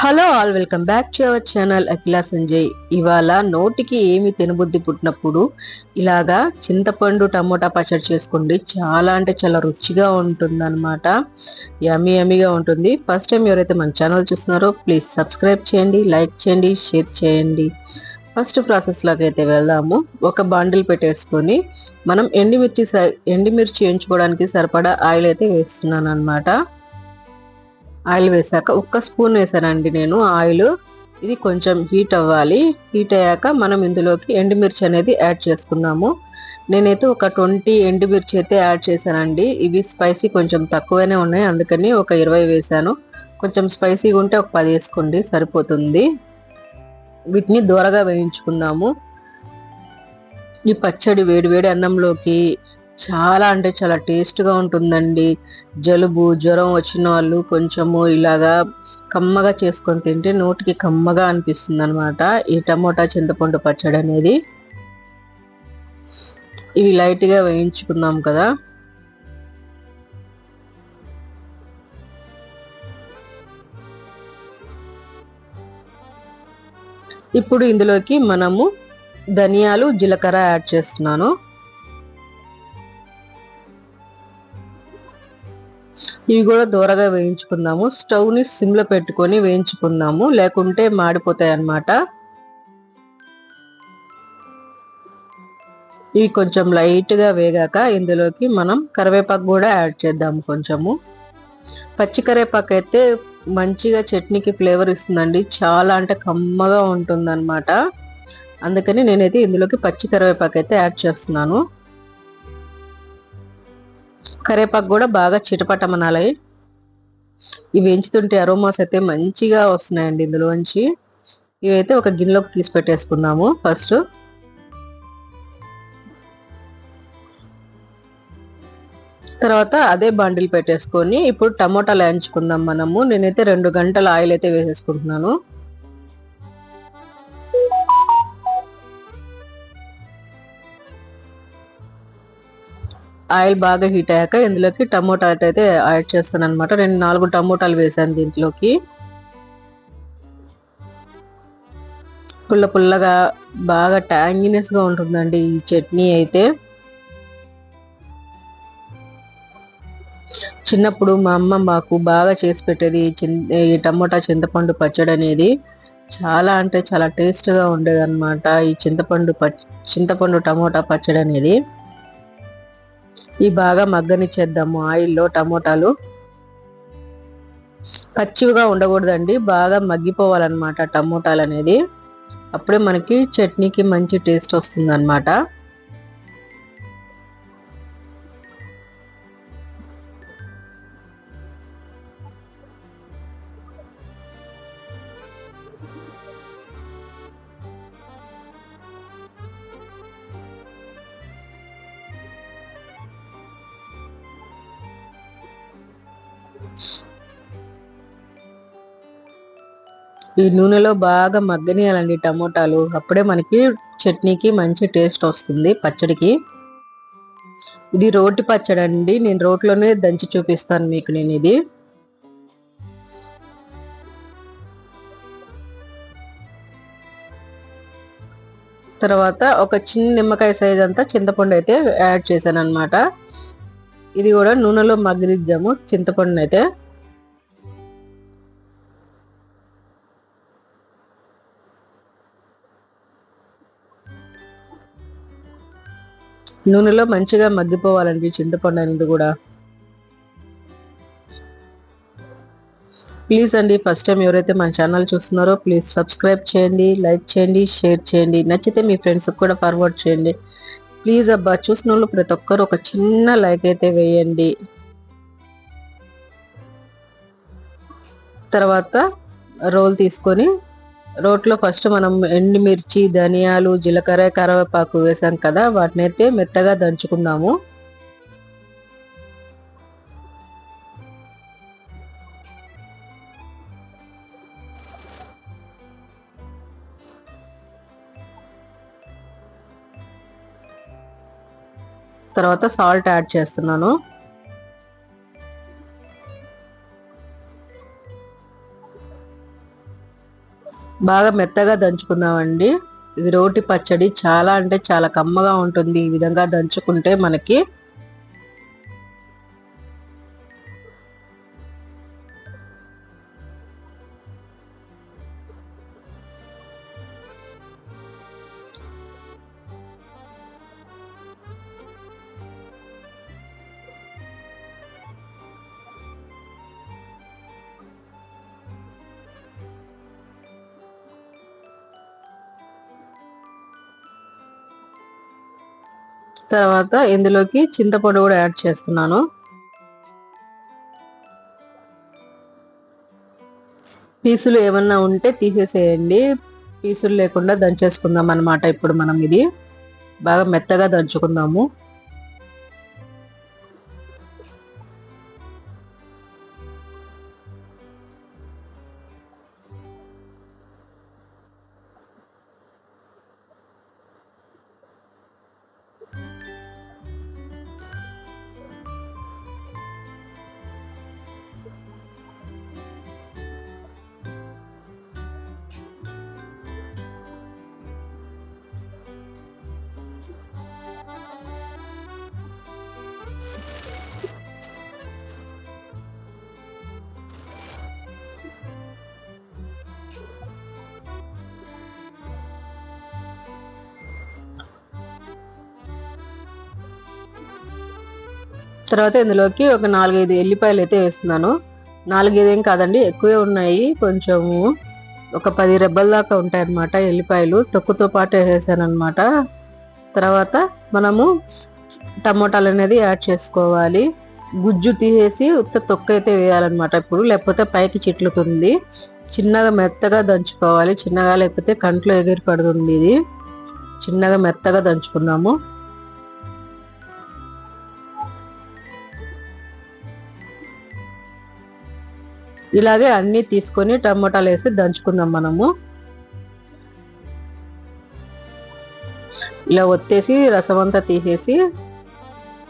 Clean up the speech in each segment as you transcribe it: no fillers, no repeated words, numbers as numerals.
Hello all, welcome back to our channel Akhila Sanjay. ఇవాళ నోటికి ఏమి తినబుద్ధి పుట్టినప్పుడు ఇలాగా చింతపండు టమోటా పచ్చడి చేసుకోండి. చాలా అంటే చాలా రుచిగా ఉంటుంది అనమాట. యమ్మీ యమ్మీగా ఉంటుంది. ఫస్ట్ టైం ఎవరైతే మన ఛానల్ చూస్తున్నారో ప్లీజ్ సబ్స్క్రైబ్ చేయండి, లైక్ చేయండి, షేర్ చేయండి. ఫస్ట్ ప్రాసెస్లోకి అయితే వెళ్దాము. ఒక బాండిల్ పెట్టేసుకొని మనం ఎండుమిర్చి ఎంచుకోవడానికి సరిపడా ఆయిల్ అయితే వేస్తున్నాను అనమాట. ఆయిల్ వేసాక 1 స్పూన్ వేసానండి నేను ఆయిల్. ఇది కొంచెం హీట్ అవ్వాలి. హీట్ అయ్యాక మనం ఇందులోకి ఎండుమిర్చి అనేది యాడ్ చేసుకున్నాము. నేనైతే ఒక 20 ఎండుమిర్చి అయితే యాడ్ చేశానండి. ఇవి స్పైసీ కొంచెం తక్కువనే ఉన్నాయి, అందుకని ఒక 20 వేసాను. కొంచెం స్పైసీగా ఉంటే ఒక 10 వేసుకోండి, సరిపోతుంది. వీటిని దూరగా వేయించుకుందాము. ఈ పచ్చడి వేడివేడి అన్నంలోకి చాలా అంటే చాలా టేస్ట్గా ఉంటుందండి. జలుబు జ్వరం వచ్చిన వాళ్ళు కొంచెము ఇలాగా కమ్మగా చేసుకొని తింటే నోటికి కమ్మగా అనిపిస్తుంది అనమాట ఈ టమోటా చింతపండు పచ్చడి అనేది. ఇవి లైట్గా వేయించుకుందాం కదా. ఇప్పుడు ఇందులోకి మనము ధనియాలు జీలకర్ర యాడ్ చేస్తున్నాను. ఇవి కూడా దూరగా వేయించుకుందాము. స్టవ్ ని సిమ్ లో పెట్టుకొని వేయించుకుందాము, లేకుంటే మాడిపోతాయి అన్నమాట. ఇవి కొంచెం లైట్ గా వేగాక ఇందులోకి మనం కరివేపాకు కూడా యాడ్ చేద్దాము. కొంచెము పచ్చి కరివేపాకు అయితే మంచిగా చట్నీకి ఫ్లేవర్ ఇస్తుందండి, చాలా అంటే కమ్మగా ఉంటుంది అనమాట. అందుకని నేనైతే ఇందులోకి పచ్చి కరివేపాకు అయితే యాడ్ చేస్తున్నాను. కరివేపాకు కూడా బాగా చిటపటమనాలి. ఇవి వేయించుతుంటే అరోమాస్ అయితే మంచిగా వస్తున్నాయండి ఇందులోంచి. ఇవైతే ఒక గిన్నెలోకి తీసి పెట్టేసుకుందాము. ఫస్ట్ తర్వాత అదే బండిల్ పెట్టేసుకొని ఇప్పుడు టమోటాలు వేయించుకుందాం మనము. నేనైతే 2 గంటల ఆయిల్ అయితే వేసేసుకుంటున్నాను. ఆయిల్ బాగా హీట్ అయ్యాక ఇందులోకి టమోటా అయితే యాడ్ చేస్తాను అనమాట. నేను 4 టమోటాలు వేసాను దీంట్లోకి. పుల్ల పుల్లగా బాగా ట్యాంగినెస్ గా ఉంటుందండి ఈ చట్నీ అయితే. చిన్నప్పుడు మా అమ్మ మాకు బాగా చేసి పెట్టేది ఈ టమోటా చింతపండు పచ్చడి అనేది. చాలా అంటే చాలా టేస్ట్ గా ఉండేది అనమాట ఈ చింతపండు టమోటా పచ్చడి అనేది. ఇవి బాగా మగ్గనిచ్చేద్దాము ఆయిల్లో. టమోటాలు పచ్చివిగా ఉండకూడదండి, బాగా మగ్గిపోవాలన్నమాట టమోటాలు అనేది. అప్పుడే మనకి చట్నీకి మంచి టేస్ట్ వస్తుంది అన్నమాట. ఈ నూనెలో బాగా మగ్గనియాలండి టమోటాలు, అప్పుడే మనకి చట్నీకి మంచి టేస్ట్ వస్తుంది పచ్చడికి. ఇది రోటి పచ్చడి అండి, నేను రోట్లోనే దంచి చూపిస్తాను మీకు నేను ఇది. తర్వాత ఒక చిన్న నిమ్మకాయ సైజ్ అంతా చింతపండు అయితే యాడ్ చేశాను అనమాట. ఇది కూడా నూనెలో మగ్గనిద్దాము చింతపండు అయితే. నూనెలో మంచిగా మగ్గిపోవాలండి చింతపండు అనేది కూడా. ప్లీజ్ అండి, ఫస్ట్ టైం ఎవరైతే మన ఛానల్ చూస్తున్నారో ప్లీజ్ సబ్స్క్రైబ్ చేయండి, లైక్ చేయండి, షేర్ చేయండి. నచ్చితే మీ ఫ్రెండ్స్కి కూడా ఫార్వర్డ్ చేయండి ప్లీజ్. అబ్బా, చూసిన వాళ్ళు ప్రతి ఒక్కరు ఒక చిన్న లైక్ అయితే వేయండి. తర్వాత రోల్ తీసుకొని రోట్లో ఫస్ట్ మనం ఎండుమిర్చి, ధనియాలు, జీలకర్ర, కరివేపాకు వేసాం కదా, వాటిని అయితే మెత్తగా దంచుకుందాము. తర్వాత సాల్ట్ యాడ్ చేస్తున్నాను. బాగా మెత్తగా దంచుకుందామండి. ఇది రోటి పచ్చడి చాలా అంటే చాలా కమ్మగా ఉంటుంది ఈ విధంగా దంచుకుంటే మనకి. తర్వాత ఇందులోకి చింతపండు కూడా యాడ్ చేస్తున్నాను. పీసులు ఏమన్నా ఉంటే తీసేసేయండి. పీసులు లేకుండా దంచేసుకుందాం అన్నమాట. ఇప్పుడు మనం ఇది బాగా మెత్తగా దంచుకుందాము. తర్వాత ఇందులోకి ఒక 4-5 ఎల్లిపాయలు అయితే వేస్తున్నాను. 4-5 ఏం కాదండి, ఎక్కువే ఉన్నాయి. కొంచెము ఒక 10 రెబ్బల దాకా ఉంటాయి అన్నమాట ఎల్లిపాయలు. తొక్కుతో పాటు వేసేసాను అనమాట. తర్వాత మనము టమోటాలు అనేది యాడ్ చేసుకోవాలి. గుజ్జు తీసేసి ఉత్త తొక్కు అయితే వేయాలన్నమాట ఇప్పుడు, లేకపోతే పైకి చిట్లుతుంది. చిన్నగా మెత్తగా దంచుకోవాలి. చిన్నగా లేకపోతే కంట్లో ఎగిరి పడుతుంది. ఇది చిన్నగా మెత్తగా దంచుకున్నాము. ఇలాగే అన్ని తీసుకొని టమోటాలు వేసి దంచుకుందాం మనము. ఇలా ఒత్తేసి రసం అంతా తీసేసి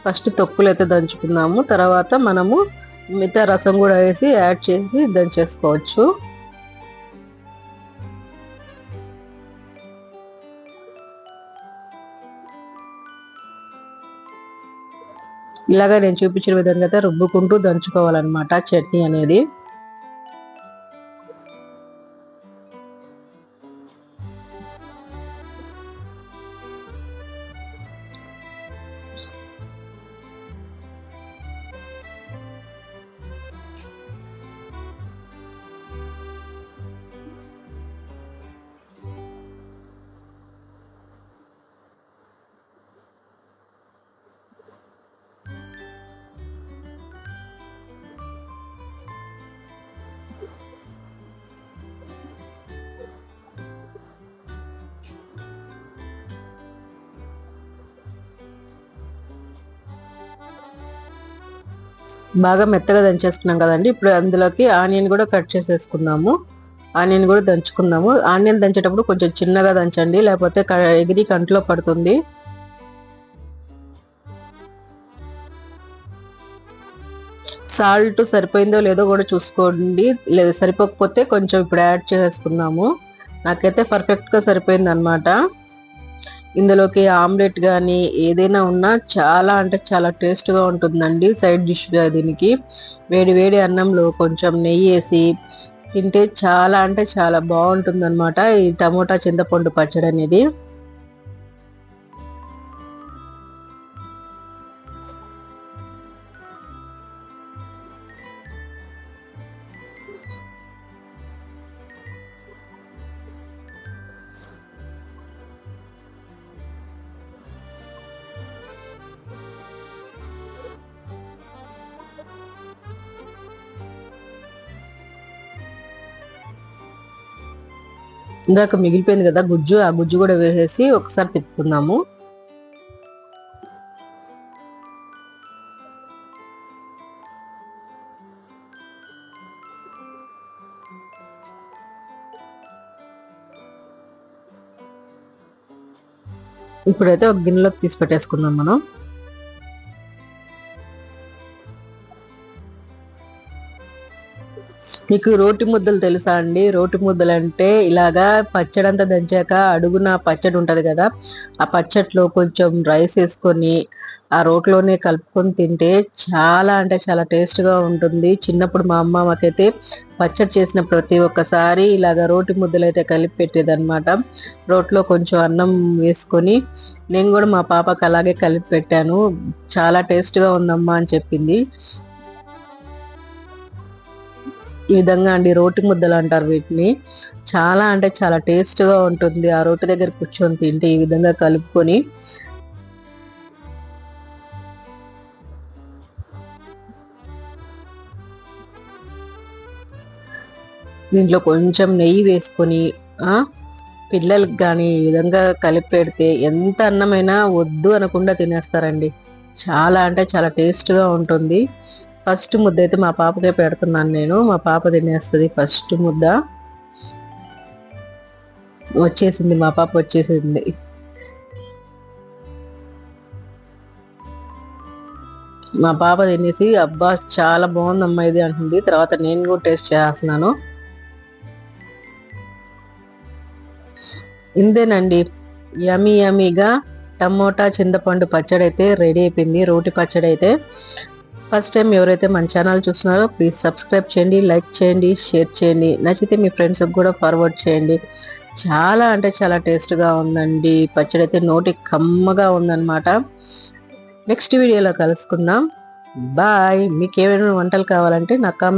ఫస్ట్ తొక్కులు అయితే దంచుకుందాము. తర్వాత మనము మిగతా రసం కూడా వేసి యాడ్ చేసి దంచేసుకోవచ్చు. ఇలాగా నేను చూపించిన విధంగా అయితే రుబ్బుకుంటూ దంచుకోవాలన్నమాట చట్నీ అనేది. బాగా మెత్తగా దంచేసుకున్నాం కదండి. ఇప్పుడు అందులోకి ఆనియన్ కూడా కట్ చేసేసుకుందాము. ఆనియన్ కూడా దంచుకుందాము. ఆనియన్ దంచేటప్పుడు కొంచెం చిన్నగా దంచండి, లేకపోతే ఎగిరి కంట్లో పడుతుంది. సాల్ట్ సరిపోయిందో లేదో కూడా చూసుకోండి. లేదా సరిపోకపోతే కొంచెం ఇప్పుడు యాడ్ చేసేసుకున్నాము. నాకైతే పర్ఫెక్ట్గా సరిపోయింది అనమాట. ఇందులోకి ఆమ్లెట్ కానీ ఏదైనా ఉన్నా చాలా అంటే చాలా టేస్ట్గా ఉంటుందండి. సైడ్ డిష్గా దీనికి వేడి వేడి అన్నంలో కొంచెం నెయ్యి వేసి తింటే చాలా అంటే చాలా బాగుంటుంది అనమాట ఈ టమోటా చింతపండు పచ్చడి అనేది. ఇందాక మిగిలిపోయింది కదా గుజ్జు, ఆ గుజ్జు కూడా వేసేసి ఒకసారి తిప్పుకుందాము. ఇప్పుడైతే ఒక గిన్నెలోకి తీసి పెట్టేసుకుందాం మనం. మీకు రోటి ముద్దలు తెలుసా అండి? రోటి ముద్దలు అంటే ఇలాగా పచ్చడంతా దంచాక అడుగున పచ్చడి ఉంటది కదా, ఆ పచ్చట్లో కొంచెం రైస్ వేసుకొని ఆ రోట్లోనే కలుపుకొని తింటే చాలా అంటే చాలా టేస్ట్గా ఉంటుంది. చిన్నప్పుడు మా అమ్మ మాకైతే పచ్చడి చేసిన ప్రతి ఒక్కసారి ఇలాగ రోటి ముద్దలు అయితే కలిపి పెట్టేదన్నమాట. రోట్లో కొంచెం అన్నం వేసుకొని నేను కూడా మా పాపకు అలాగే కలిపి పెట్టాను. చాలా టేస్ట్గా ఉందమ్మా అని చెప్పింది. ఈ విధంగా అండి రోటి ముద్దలు అంటారు వీటిని. చాలా అంటే చాలా టేస్ట్గా ఉంటుంది. ఆ రోటి దగ్గర కూర్చొని తింటే ఈ విధంగా కలుపుకొని దీంట్లో కొంచెం నెయ్యి వేసుకొని పిల్లలకి కానీ ఈ విధంగా కలిపి పెడితే ఎంత అన్నమైనా వద్దు అనకుండా తినేస్తారండి. చాలా అంటే చాలా టేస్ట్గా ఉంటుంది. ఫస్ట్ ముద్ద అయితే మా పాపకే పెడుతున్నాను నేను. మా పాప తినేస్తుంది. ఫస్ట్ ముద్ద వచ్చేసింది, మా పాప వచ్చేసింది. మా పాప తినేసి అబ్బా చాలా బాగుందమ్మా ఇది అంటుంది. తర్వాత నేను కూడా టేస్ట్ చేస్తున్నాను. ఇంతేనండి, యమీ యమీగా టమోటా చింతపండు పచ్చడి అయితే రెడీ అయిపోయింది. రోటి పచ్చడి అయితే. ఫస్ట్ టైం ఎవరైతే మన ఛానల్ చూస్తున్నారో ప్లీజ్ సబ్స్క్రైబ్ చేయండి, లైక్ చేయండి, షేర్ చేయండి. నచ్చితే మీ ఫ్రెండ్స్కి కూడా ఫార్వర్డ్ చేయండి. చాలా అంటే చాలా టేస్ట్గా ఉందండి. పచ్చడి అయితే నోటికి కమ్మగా ఉందన్నమాట. నెక్స్ట్ వీడియోలో కలుసుకుందాం. బాయ్. మీకు ఏమైనా వంటలు కావాలంటే నాకు కామెంట్